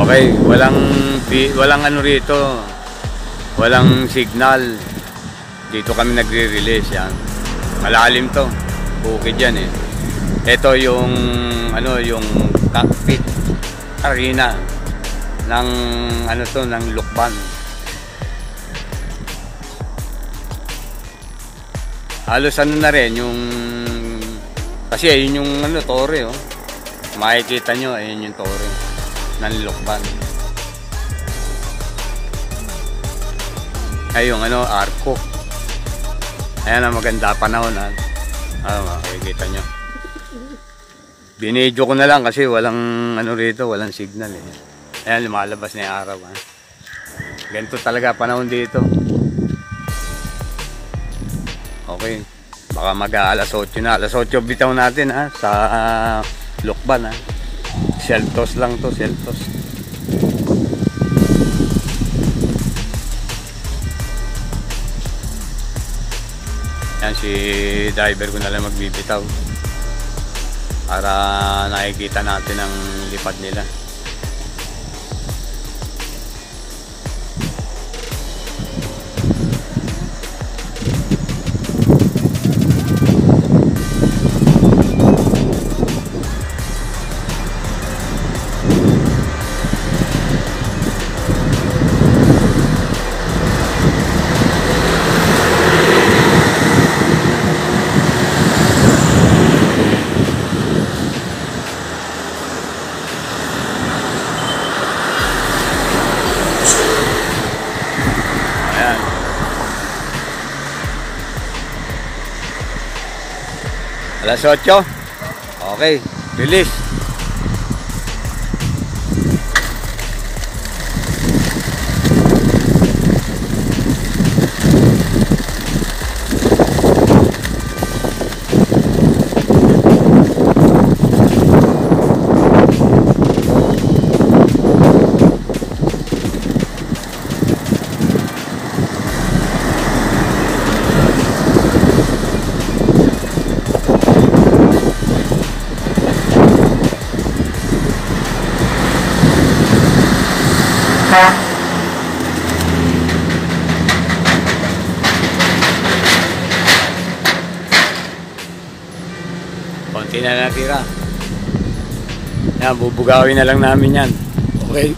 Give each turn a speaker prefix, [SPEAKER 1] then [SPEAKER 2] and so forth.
[SPEAKER 1] Okay, walang ano rito. Walang signal. Dito kami nagre-release yan. Malalim to. Bukid yan eh. Ito yung ano, yung cockpit arena ng ano to, ng Lukban. Halos ano na rin yung, kasi ayun yung ano, tore oh. Makikita nyo, ayun yung tore ng Lukban. Ay yung ano, arko. Ayan ang maganda panahon ha. Makikita nyo. Binidyo ko na lang kasi walang ano rito, walang signal eh. Ayan, lumalabas na yung araw ha. Ganito talaga panahon dito. Okay, baka mag-alas 8 na. Alas 8 bitaw natin ha, sa Lukban ha. Seltos lang to, seltos. Yan, si driver ko na lang magbibitaw para nakikita natin ang lipad nila. Alas 8. Okay, release. Konti na natira. Yan, bubugawin na lang namin yan. Okay.